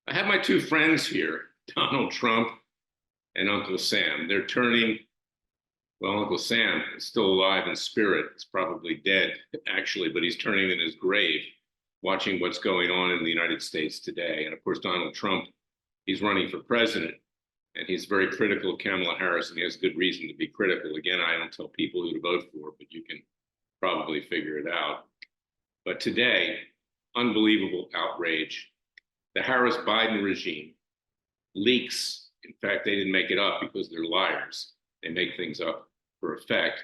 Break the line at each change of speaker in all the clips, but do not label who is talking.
I have my two friends here, Donald Trump and Uncle Sam. They're turning, well, Uncle Sam is still alive in spirit. He's probably dead, actually, but he's turning in his grave, watching what's going on in the United States today. And of course, Donald Trump, he's running for president, and he's very critical of Kamala Harris, and he has good reason to be critical. Again, I don't tell people who to vote for, but you can probably figure it out. But today, unbelievable outrage. The Harris-Biden regime leaks. In fact, they didn't make it up because they're liars. They make things up for effect.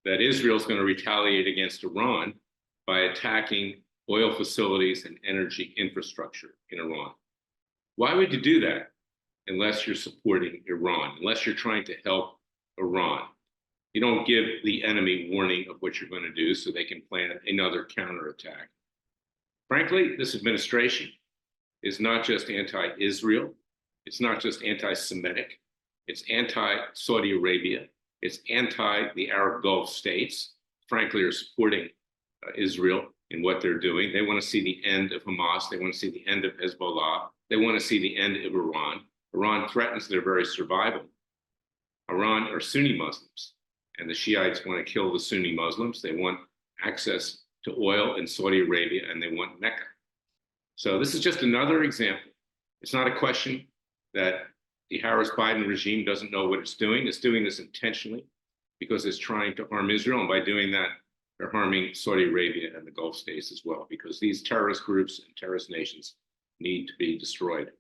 That Israel's going to retaliate against Iran by attacking oil facilities and energy infrastructure in Iran. Why would you do that unless you're supporting Iran, unless you're trying to help Iran? You don't give the enemy warning of what you're going to do so they can plan another counterattack. Frankly, this administration is not just anti-Israel, it's not just anti-Semitic, it's anti-Saudi Arabia, it's anti the Arab Gulf states, frankly, are supporting Israel in what they're doing. They want to see the end of Hamas, they want to see the end of Hezbollah, they want to see the end of Iran. Iran threatens their very survival. Iran are Sunni Muslims, and the Shiites want to kill the Sunni Muslims. They want access to oil in Saudi Arabia, and they want Mecca. So this is just another example. It's not a question that the Harris-Biden regime doesn't know what it's doing. It's doing this intentionally because it's trying to harm Israel. And by doing that, they're harming Saudi Arabia and the Gulf states as well, because these terrorist groups and terrorist nations need to be destroyed.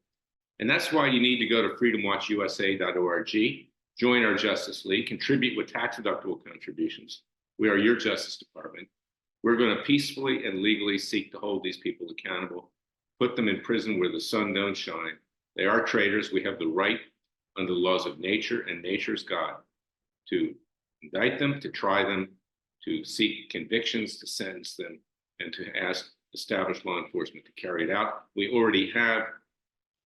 And that's why you need to go to freedomwatchusa.org, join our Justice League, contribute with tax-deductible contributions. We are your Justice Department. We're going to peacefully and legally seek to hold these people accountable, put them in prison where the sun don't shine. They are traitors. We have the right under the laws of nature and nature's God to indict them, to try them, to seek convictions, to sentence them, and to ask established law enforcement to carry it out. We already have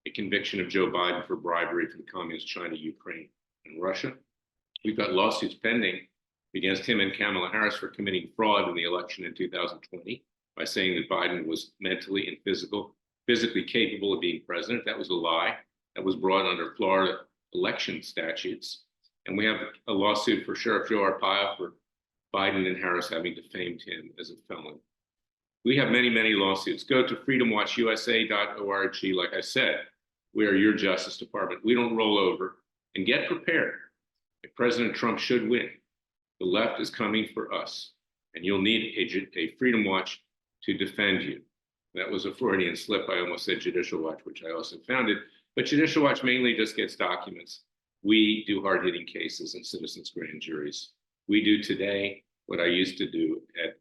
a conviction of Joe Biden for bribery from communist China, Ukraine, and Russia. We've got lawsuits pending against him and Kamala Harris for committing fraud in the election in 2020 by saying that Biden was mentally and physically capable of being president. That was a lie. That was brought under Florida election statutes. And we have a lawsuit for Sheriff Joe Arpaio for Biden and Harris having defamed him as a felon. We have many, many lawsuits. Go to freedomwatchusa.org. Like I said, we are your Justice Department. We don't roll over. And get prepared. If President Trump should win, the left is coming for us. And you'll need a Freedom Watch to defend you. That was a Freudian slip. I almost said Judicial Watch, which I also founded. But Judicial Watch mainly just gets documents. We do hard-hitting cases in citizens' grand juries. We do today what I used to do at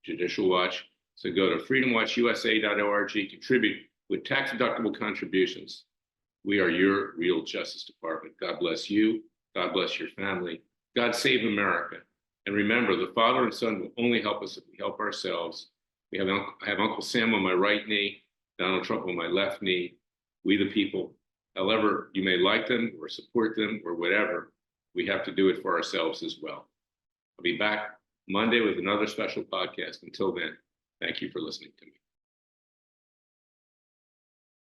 Judicial Watch. So go to freedomwatchusa.org, contribute with tax-deductible contributions. We are your real Justice Department. God bless you. God bless your family. God save America. And remember, the Father and Son will only help us if we help ourselves. I have Uncle Sam on my right knee, Donald Trump on my left knee. We the people, however you may like them or support them or whatever, we have to do it for ourselves as well. I'll be back Monday with another special podcast. Until then, thank you for listening to me.